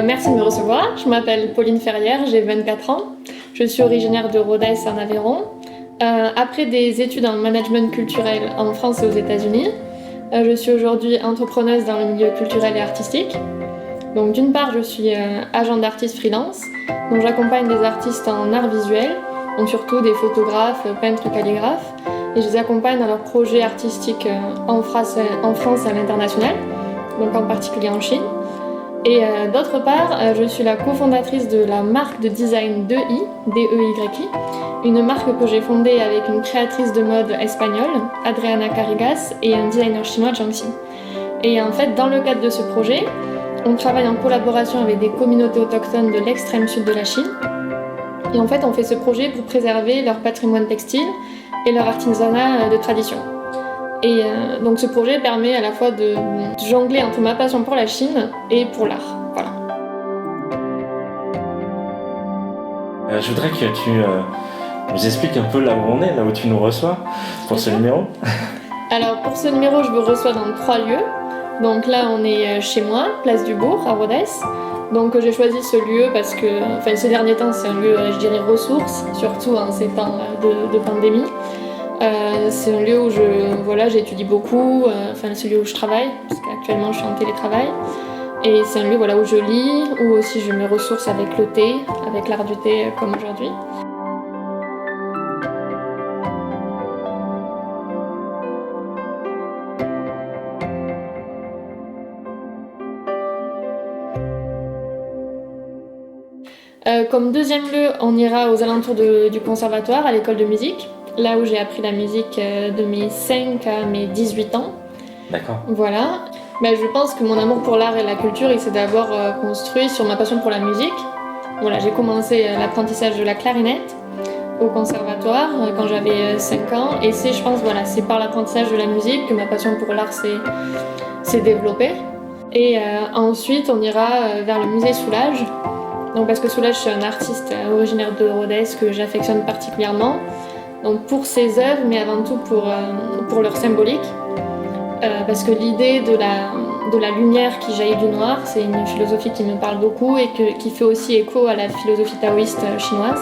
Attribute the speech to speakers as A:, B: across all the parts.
A: Merci de me recevoir. Je m'appelle Pauline Ferrière, j'ai 24 ans. Je suis originaire de Rodez en Aveyron. Après des études en management culturel en France et aux États-Unis, je suis aujourd'hui entrepreneuse dans le milieu culturel et artistique. Donc d'une part, je suis agent d'artistes freelance, donc j'accompagne des artistes en art visuel, donc surtout des photographes, peintres, calligraphes, et je les accompagne dans leurs projets artistiques en France et à l'international, donc en particulier en Chine. Et d'autre part, je suis la cofondatrice de la marque de design DEY, D-E-Y-I, une marque que j'ai fondée avec une créatrice de mode espagnole, Adriana Carregas, et un designer chinois, Zhang Xin. Et en fait, dans le cadre de ce projet, on travaille en collaboration avec des communautés autochtones de l'extrême sud de la Chine. Et en fait, on fait ce projet pour préserver leur patrimoine textile et leur artisanat de tradition. Et donc ce projet permet à la fois de jongler entre ma passion pour la Chine et pour l'art. Voilà.
B: Je voudrais que tu nous expliques un peu là où on est, là où tu nous reçois pour ce numéro. Alors
A: pour ce numéro, je vous reçois dans 3 lieux. Donc là, on est chez moi, place du Bourg, à Rodez. Donc j'ai choisi ce lieu parce que, ces derniers temps, c'est un lieu, je dirais, ressource, surtout en ces temps de pandémie. C'est un lieu où j'étudie beaucoup, c'est le lieu où je travaille, parce qu'actuellement je suis en télétravail. Et c'est un lieu où je lis, où aussi je me ressource avec le thé, avec l'art du thé comme aujourd'hui. Comme deuxième lieu, on ira aux alentours du conservatoire, à l'école de musique, là où j'ai appris la musique de mes 5 à mes 18 ans.
B: D'accord.
A: Voilà. Je pense que mon amour pour l'art et la culture, il s'est d'abord construit sur ma passion pour la musique. Voilà, j'ai commencé l'apprentissage de la clarinette au conservatoire quand j'avais 5 ans. Et c'est par l'apprentissage de la musique que ma passion pour l'art s'est développée. Et ensuite, on ira vers le musée Soulage. Donc parce que Soulage, c'est un artiste originaire de Rodez que j'affectionne particulièrement. Donc pour ses œuvres, mais avant tout pour leur symbolique. Parce que l'idée de la lumière qui jaillit du noir, c'est une philosophie qui me parle beaucoup et qui fait aussi écho à la philosophie taoïste chinoise.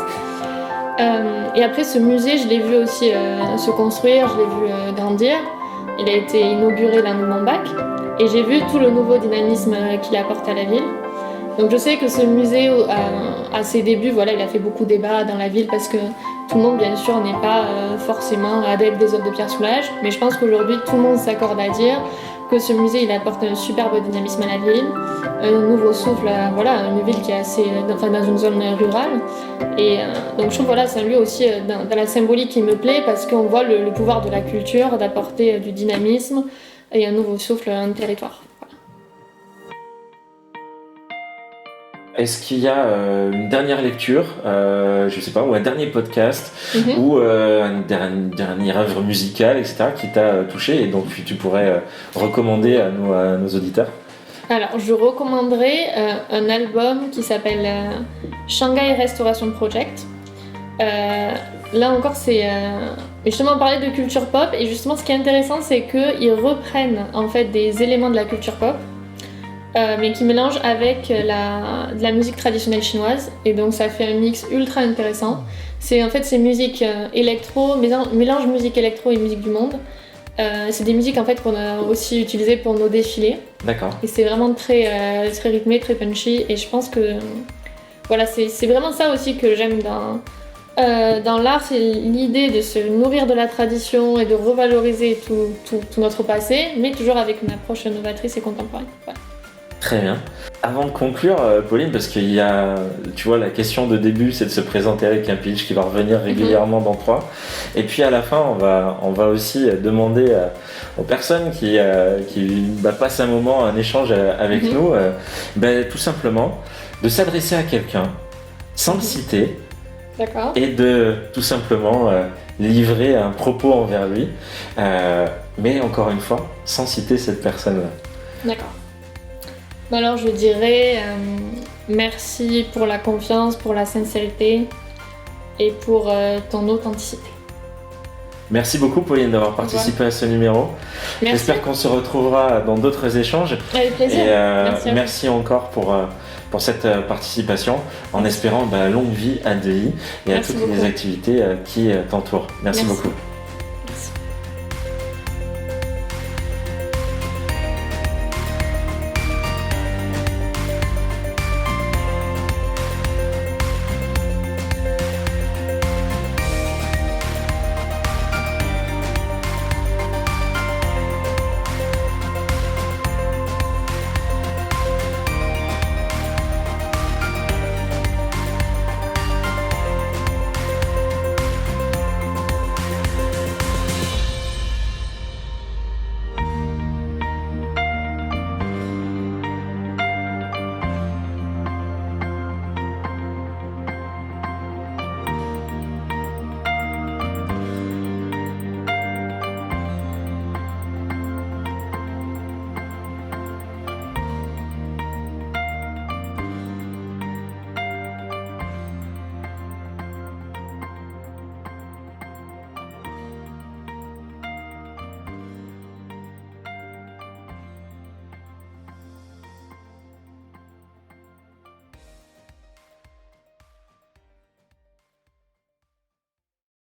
A: Et après ce musée, je l'ai vu aussi se construire, je l'ai vu grandir. Il a été inauguré l'an de mon bac et j'ai vu tout le nouveau dynamisme qu'il apporte à la ville. Donc je sais que ce musée, à ses débuts, il a fait beaucoup de débats dans la ville parce que tout le monde, bien sûr, n'est pas forcément adepte des œuvres de Pierre Soulages. Mais je pense qu'aujourd'hui, tout le monde s'accorde à dire que ce musée, il apporte un superbe dynamisme à la ville, un nouveau souffle, une ville qui est assez, dans une zone rurale. Et donc je trouve c'est un lieu aussi dans la symbolique qui me plaît parce qu'on voit le pouvoir de la culture d'apporter du dynamisme et un nouveau souffle à un territoire.
B: Est-ce qu'il y a une dernière lecture, ou un dernier podcast, ou une dernière œuvre musicale, etc., qui t'a touché et donc tu pourrais recommander à nos auditeurs?
A: Alors, je recommanderais un album qui s'appelle Shanghai Restoration Project. Là encore, c'est justement parler de culture pop, et justement, ce qui est intéressant, c'est qu'ils reprennent en fait des éléments de la culture pop, mais qui mélange avec de la musique traditionnelle chinoise, et donc ça fait un mix ultra intéressant. C'est musique électro, mélange musique électro et musique du monde. C'est des musiques en fait qu'on a aussi utilisées pour nos défilés.
B: D'accord.
A: Et c'est vraiment très rythmé, très punchy, et je pense que c'est vraiment ça aussi que j'aime dans l'art, c'est l'idée de se nourrir de la tradition et de revaloriser tout notre passé, mais toujours avec une approche novatrice et contemporaine. Voilà.
B: Très bien. Avant de conclure, Pauline, parce qu'il y a, la question de début, c'est de se présenter avec un pitch qui va revenir régulièrement dans 3. Et puis à la fin, on va aussi demander aux personnes qui passent un moment, un échange avec nous, tout simplement, de s'adresser à quelqu'un sans le citer.
A: D'accord.
B: Et de tout simplement livrer un propos envers lui, mais encore une fois, sans citer cette personne-là.
A: D'accord. Alors je dirais merci pour la confiance, pour la sincérité et pour ton authenticité.
B: Merci beaucoup Pauline d'avoir participé à ce numéro. Merci. J'espère qu'on se retrouvera dans d'autres échanges.
A: Avec plaisir.
B: Et merci encore pour cette participation, en espérant longue vie à DEI et à
A: Merci
B: toutes
A: beaucoup.
B: les activités qui t'entourent. Merci beaucoup.